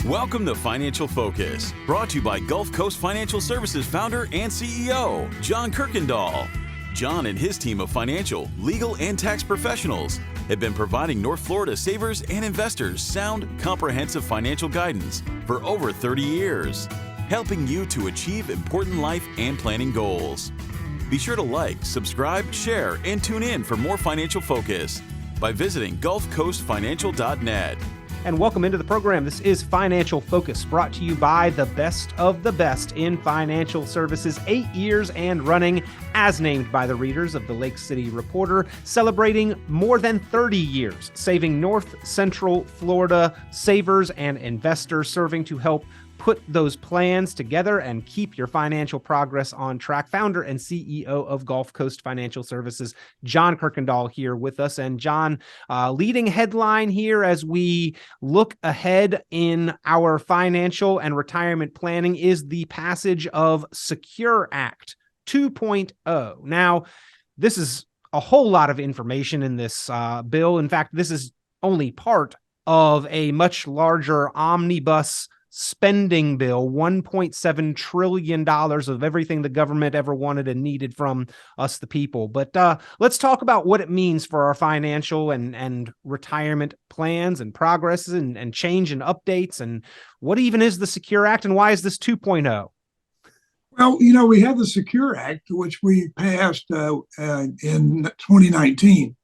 Welcome to Financial Focus, brought to you by Gulf Coast Financial Services founder and CEO, John Kirkendall. John and his team of financial, legal, and tax professionals have been providing North Florida savers and investors sound, comprehensive financial guidance for over 30 years, helping you to achieve important life and planning goals. Be sure to like, subscribe, share, and tune in for more Financial Focus by visiting gulfcoastfinancial.net. And welcome into the program. This is Financial Focus, brought to you by the best of the best in financial services, 8 years and running, as named by the readers of the Lake City Reporter, celebrating more than 30 years, saving North Central Florida savers and investors, serving to help put those plans together and keep your financial progress on track. Founder and CEO of Gulf Coast Financial Services, John Kirkendall, here with us. And John, leading headline here as we look ahead in our financial and retirement planning is the passage of Secure Act 2.0. Now, this is a whole lot of information in this bill. In fact, this is only part of a much larger omnibus spending bill, $1.7 trillion of everything the government ever wanted and needed from us, the people. But let's talk about what it means for our financial and retirement plans and progresses and change and updates. And what even is the Secure Act, and why is this 2.0? Well, we have the Secure Act, which we passed in 2019.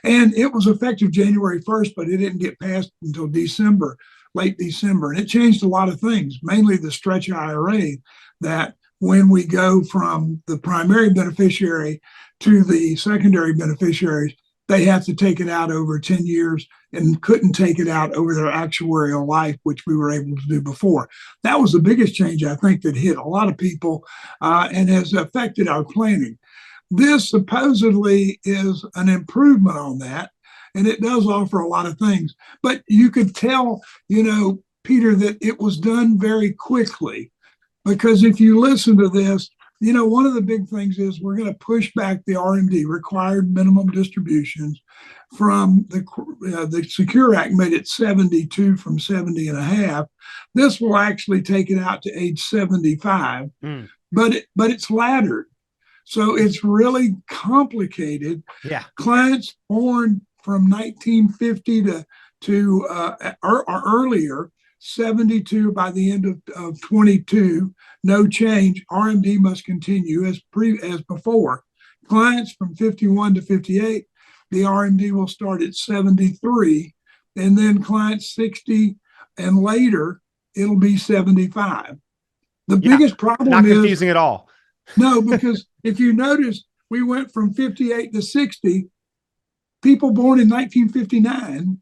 And it was effective January 1st, but it didn't get passed until late December. And it changed a lot of things, mainly the stretch IRA, that when we go from the primary beneficiary to the secondary beneficiaries, they have to take it out over 10 years and couldn't take it out over their actuarial life, which we were able to do before. That was the biggest change, I think, that hit a lot of people and has affected our planning. This supposedly is an improvement on that, and it does offer a lot of things. But you could tell, Peter, that it was done very quickly, because if you listen to this, one of the big things is we're going to push back the RMD, required minimum distributions, from the Secure Act made it 72 from 70 and a half. This will actually take it out to age 75, but it's laddered. So it's really complicated. Yeah. Clients born from 1950 or earlier, 72 by the end of 22, no change. RMD must continue as before. Clients from 51 to 58, the RMD will start at 73, and then clients 60 and later, it'll be 75. The biggest problem not confusing at all. No, because if you notice, we went from 58 to 60. People born in 1959,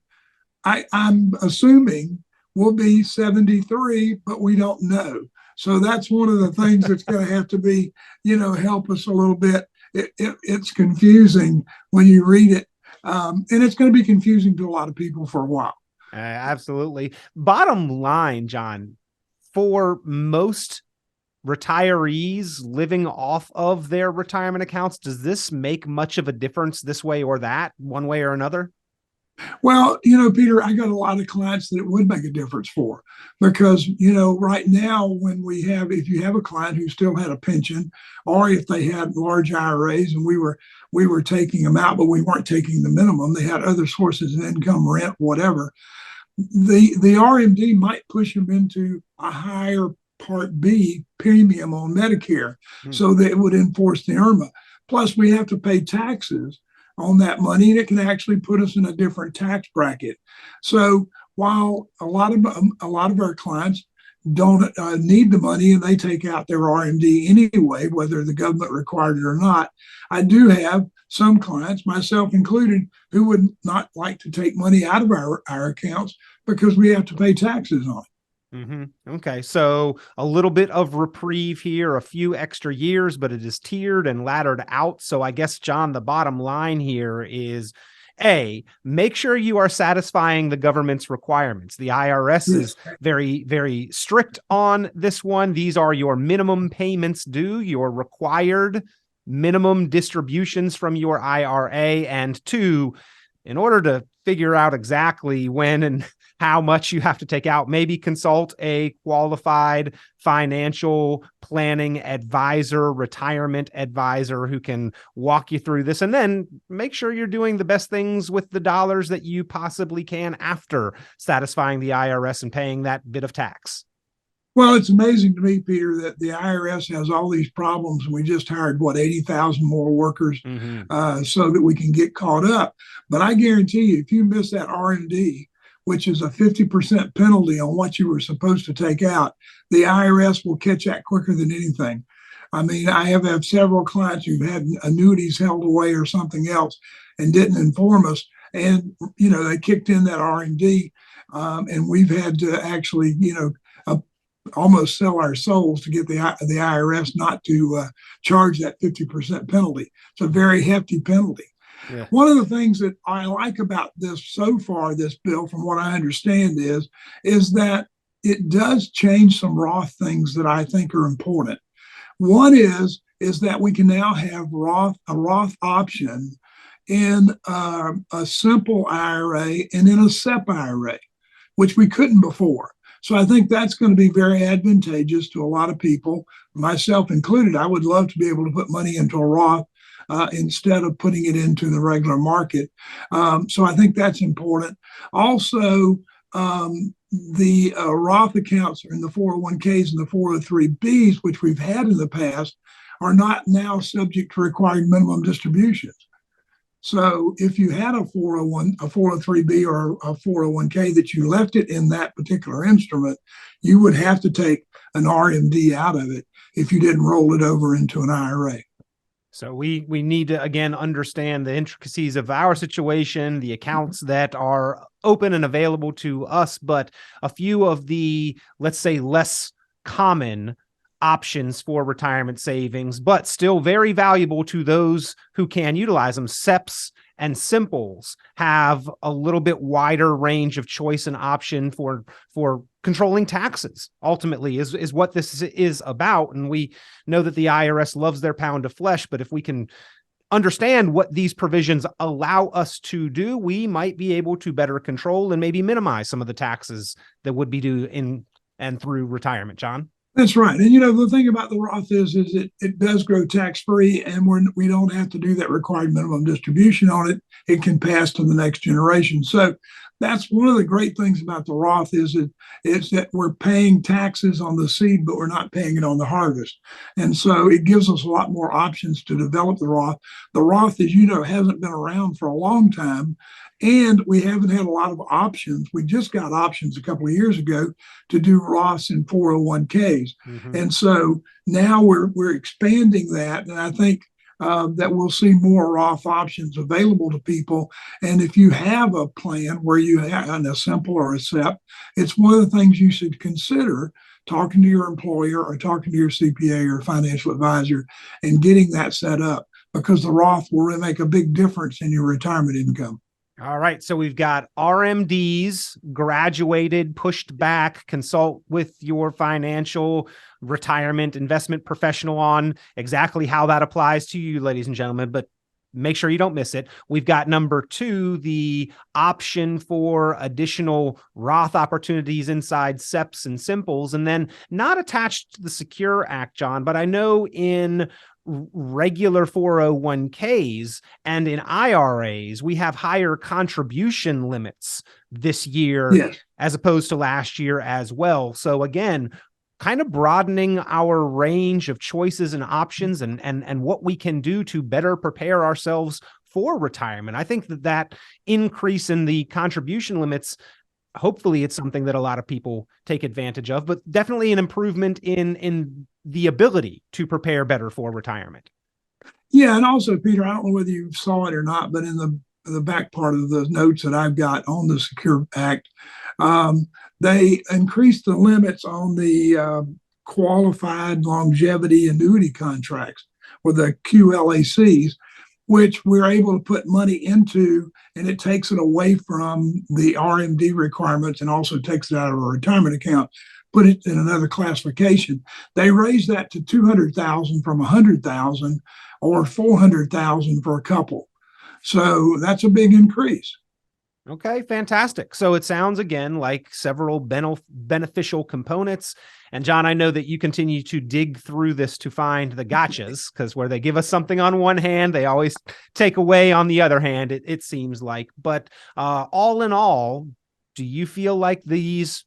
I'm assuming, will be 73, but we don't know. So that's one of the things that's going to have to be, help us a little bit. It's confusing when you read it, and it's going to be confusing to a lot of people for a while. Absolutely. Bottom line, John, for most retirees living off of their retirement accounts, does this make much of a difference this way or that, one way or another? Well, Peter, I got a lot of clients that it would make a difference for, because, right now if you have a client who still had a pension, or if they had large IRAs and we were taking them out, but we weren't taking the minimum, they had other sources of income, rent, whatever, the RMD might push them into a higher Part B premium on Medicare, so that it would enforce the IRMAA. Plus, we have to pay taxes on that money, and it can actually put us in a different tax bracket. So while a lot of our clients don't need the money and they take out their RMD anyway, whether the government required it or not, I do have some clients, myself included, who would not like to take money out of our accounts because we have to pay taxes on it. Okay, so a little bit of reprieve here, a few extra years, but it is tiered and laddered out. So I guess, John, the bottom line here is, A, make sure you are satisfying the government's requirements. The IRS is very, very strict on this one. These are your minimum payments due, your required minimum distributions from your IRA. And two, in order to figure out exactly when and how much you have to take out, maybe consult a qualified financial planning advisor, retirement advisor who can walk you through this, and then make sure you're doing the best things with the dollars that you possibly can after satisfying the IRS and paying that bit of tax. Well, it's amazing to me, Peter, that the IRS has all these problems. We just hired, 80,000 more workers so that we can get caught up. But I guarantee you, if you miss that RMD, which is a 50% penalty on what you were supposed to take out, the IRS will catch that quicker than anything. I mean, I have had several clients who've had annuities held away or something else and didn't inform us. And, they kicked in that RMD, and we've had to actually, almost sell our souls to get the IRS not to charge that 50% penalty. It's a very hefty penalty. Yeah. One of the things that I like about this so far, this bill, from what I understand, is that it does change some Roth things that I think are important. One is that we can now have a Roth option in a simple IRA and in a SEP IRA, which we couldn't before. So I think that's going to be very advantageous to a lot of people, myself included. I would love to be able to put money into a Roth instead of putting it into the regular market. So I think that's important. Also, the Roth accounts in the 401ks and the 403bs, which we've had in the past, are not now subject to required minimum distributions. So if you had a 403b or a 401k that you left it in that particular instrument, you would have to take an RMD out of it if you didn't roll it over into an IRA. So we need to, again, understand the intricacies of our situation, the accounts that are open and available to us, but a few of the, let's say, less common options for retirement savings, but still very valuable to those who can utilize them. SEPs and Simples have a little bit wider range of choice and option for controlling taxes, ultimately, is what this is about. And we know that the IRS loves their pound of flesh, but if we can understand what these provisions allow us to do, we might be able to better control and maybe minimize some of the taxes that would be due in and through retirement. John? That's right. And, the thing about the Roth is it does grow tax-free, and we don't have to do that required minimum distribution on it. It can pass to the next generation. So that's one of the great things about the Roth is that we're paying taxes on the seed, but we're not paying it on the harvest. And so it gives us a lot more options to develop the Roth. The Roth, as you know, hasn't been around for a long time, and we haven't had a lot of options. We just got options a couple of years ago to do Roths and 401ks. Mm-hmm. And so now we're expanding that. And I think that we'll see more Roth options available to people. And if you have a plan where you have a Simple or a SEP, it's one of the things you should consider talking to your employer or talking to your CPA or financial advisor and getting that set up, because the Roth will really make a big difference in your retirement income. All right. So we've got RMDs, graduated, pushed back. Consult with your financial retirement investment professional on exactly how that applies to you, ladies and gentlemen, but make sure you don't miss it. We've got number 2, the option for additional Roth opportunities inside SEPs and Simples, and then not attached to the Secure Act, John, but I know in regular 401ks and in IRAs, we have higher contribution limits this year, yes, as opposed to last year as well. So again, kind of broadening our range of choices and options and what we can do to better prepare ourselves for retirement. I think that increase in the contribution limits, hopefully it's something that a lot of people take advantage of, but definitely an improvement in the ability to prepare better for retirement. Yeah. And also, Peter, I don't know whether you saw it or not, but in the back part of the notes that I've got on the Secure Act, they increased the limits on the qualified longevity annuity contracts, or the QLACs, which we're able to put money into, and it takes it away from the RMD requirements and also takes it out of a retirement account, put it in another classification. They raised that to $200,000 from $100,000, or $400,000 for a couple. So that's a big increase. Okay, fantastic. So it sounds again like several beneficial components. And John, I know that you continue to dig through this to find the gotchas, because where they give us something on one hand, they always take away on the other hand, it seems like. But all in all, do you feel like these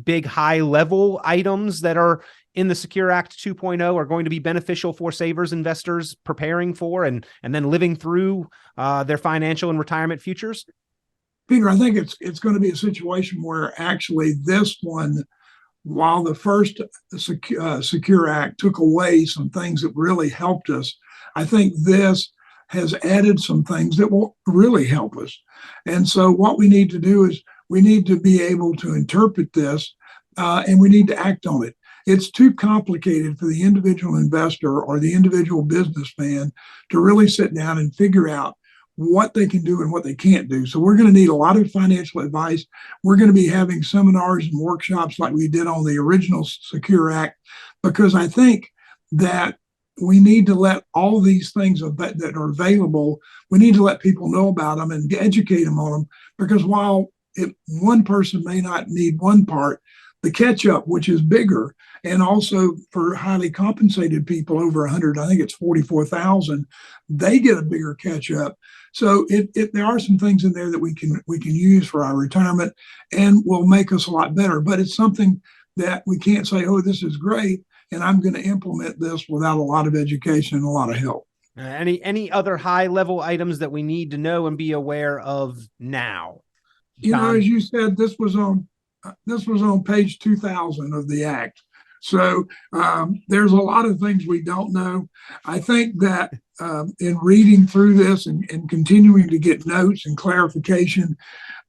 big high level items that are in the Secure Act 2.0 are going to be beneficial for savers, investors preparing for and then living through their financial and retirement futures? Peter, I think it's going to be a situation where actually this one, while the first Secure Act took away some things that really helped us, I think this has added some things that will really help us. And so what we need to do is we need to be able to interpret this and we need to act on it. It's too complicated for the individual investor or the individual businessman to really sit down and figure out what they can do and what they can't do. So we're going to need a lot of financial advice. We're going to be having seminars and workshops like we did on the original Secure Act, because I think that we need to let all these things that are available, we need to let people know about them and educate them on them, because while one person may not need one part, the catch-up, which is bigger, and also for highly compensated people over 100, I think it's 44,000, they get a bigger catch-up. So there are some things in there that we can use for our retirement and will make us a lot better. But it's something that we can't say, oh, this is great, and I'm going to implement this without a lot of education and a lot of help. Any other high level items that we need to know and be aware of now? You know, as you said, this was on page 2000 of the Act. So there's a lot of things we don't know. I think that in reading through this and continuing to get notes and clarification,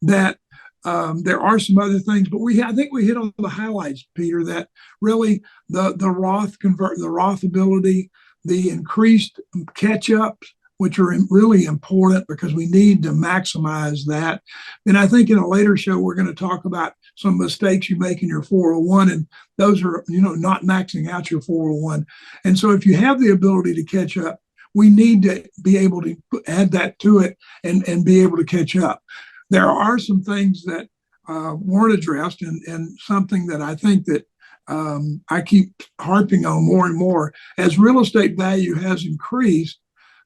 that there are some other things, but I think we hit on the highlights, Peter, that really the Roth ability, the increased catch-ups, which are really important because we need to maximize that. And I think in a later show, we're going to talk about some mistakes you make in your 401, and those are, not maxing out your 401. And so if you have the ability to catch up, we need to be able to add that to it and be able to catch up. There are some things that weren't addressed, and something that I think that I keep harping on more and more. As real estate value has increased,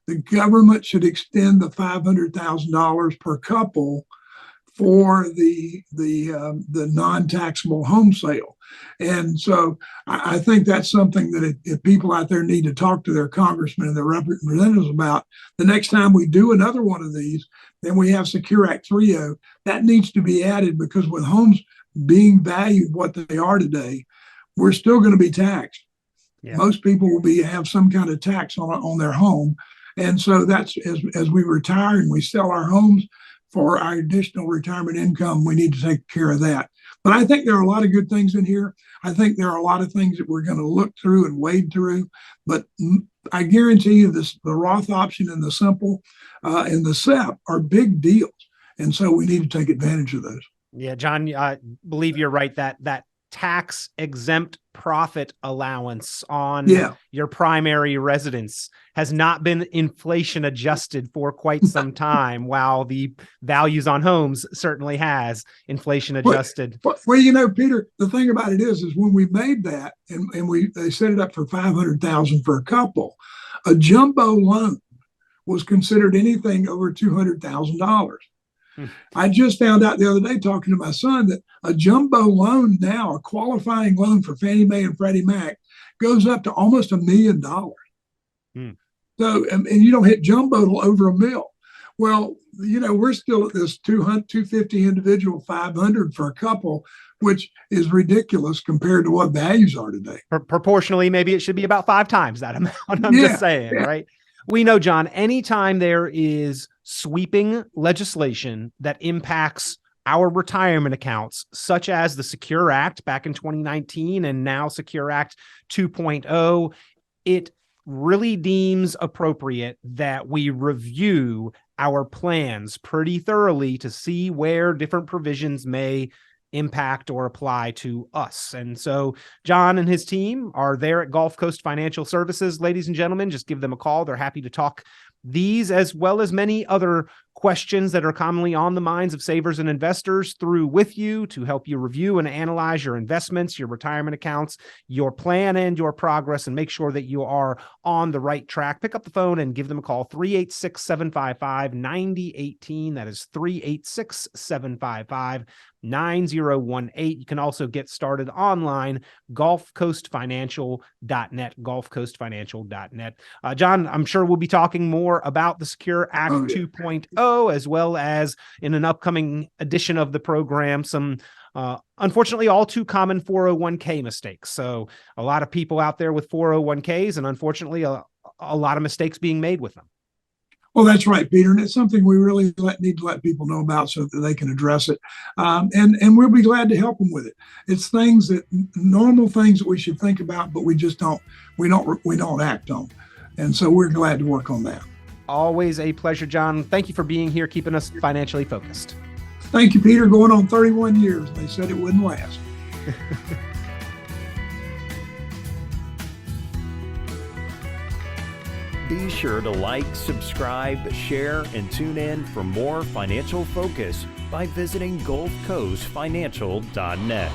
the government should extend the $500,000 per couple for the non-taxable home sale. And so I think that's something that if people out there need to talk to their congressmen and their representatives about, the next time we do another one of these, then we have Secure Act 3.0, that needs to be added, because with homes being valued what they are today, we're still going to be taxed. Yeah. Most people will have some kind of tax on their home. And so that's as we retire and we sell our homes for our additional retirement income, we need to take care of that. But I think there are a lot of good things in here. I think there are a lot of things that we're going to look through and wade through. But I guarantee you the Roth option and the simple and the SEP are big deals. And so we need to take advantage of those. Yeah, John, I believe you're right. That tax exempt profit allowance on your primary residence has not been inflation adjusted for quite some time, while the values on homes certainly has inflation adjusted. Well, Peter, the thing about it is when we made that and they set it up for $500,000 for a couple, a jumbo loan was considered anything over $200,000. I just found out the other day talking to my son that a jumbo loan now, a qualifying loan for Fannie Mae and Freddie Mac, goes up to almost $1 million. So, and you don't hit jumbo over $1 million. Well, we're still at this 250 individual, 500 for a couple, which is ridiculous compared to what values are today. Proportionally, maybe it should be about 5 times that amount. I'm just saying, right? We know, John, anytime there is sweeping legislation that impacts our retirement accounts, such as the Secure Act back in 2019 and now Secure Act 2.0, it really deems appropriate that we review our plans pretty thoroughly to see where different provisions may impact or apply to us. And so John and his team are there at Gulf Coast Financial Services. Ladies and gentlemen, just give them a call. They're happy to talk these as well as many other questions that are commonly on the minds of savers and investors through with you to help you review and analyze your investments, your retirement accounts, your plan and your progress, and make sure that you are on the right track. Pick up the phone and give them a call, 386-755-9018. That is 386-755-9018. You can also get started online, gulfcoastfinancial.net, gulfcoastfinancial.net. John, I'm sure we'll be talking more about the Secure Act 2.0, as well as in an upcoming edition of the program, some unfortunately all too common 401k mistakes. So a lot of people out there with 401ks, and unfortunately a lot of mistakes being made with them. Well, that's right, Peter. And it's something we really need to let people know about so that they can address it. And we'll be glad to help them with it. It's normal things that we should think about, but we don't act on. And so we're glad to work on that. Always a pleasure, John. Thank you for being here, keeping us financially focused. Thank you, Peter. Going on 31 years. They said it wouldn't last. Be sure to like, subscribe, share, and tune in for more financial focus by visiting gulfcoastfinancial.net.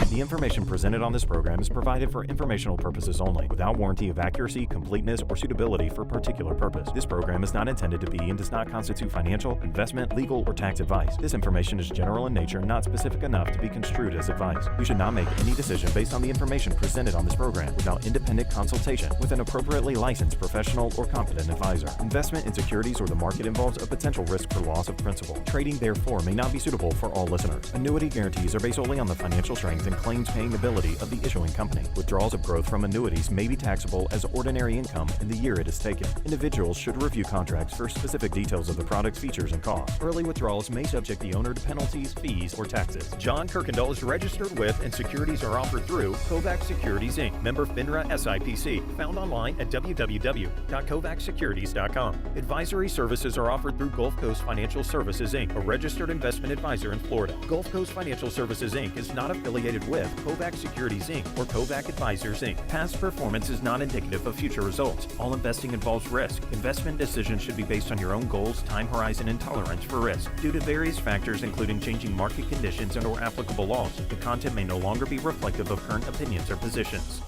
The information presented on this program is provided for informational purposes only, without warranty of accuracy, completeness, or suitability for a particular purpose. This program is not intended to be and does not constitute financial, investment, legal, or tax advice. This information is general in nature and not specific enough to be construed as advice. You should not make any decision based on the information presented on this program without independent consultation with an appropriately licensed professional or competent advisor. Investment in securities or the market involves a potential risk for loss of principal. Trading, therefore, may not be suitable for all listeners. Annuity guarantees are based solely on the financial strength and claims-paying ability of the issuing company. Withdrawals of growth from annuities may be taxable as ordinary income in the year it is taken. Individuals should review contracts for specific details of the product's features and costs. Early withdrawals may subject the owner to penalties, fees, or taxes. John Kirkendall is registered with and securities are offered through Kovac Securities Inc., member FINRA SIPC, found online at www.kovacsecurities.com. Advisory services are offered through Gulf Coast Financial Services Inc., a registered investment advisor in Florida. Gulf Coast Financial Services Inc. is not affiliated with Kovac Securities Inc. or Kovac Advisors Inc. Past performance is not indicative of future results. All investing involves risk. Investment decisions should be based on your own goals, time horizon, and tolerance for risk. Due to various factors including changing market conditions and/or applicable laws, the content may no longer be reflective of current opinions or positions.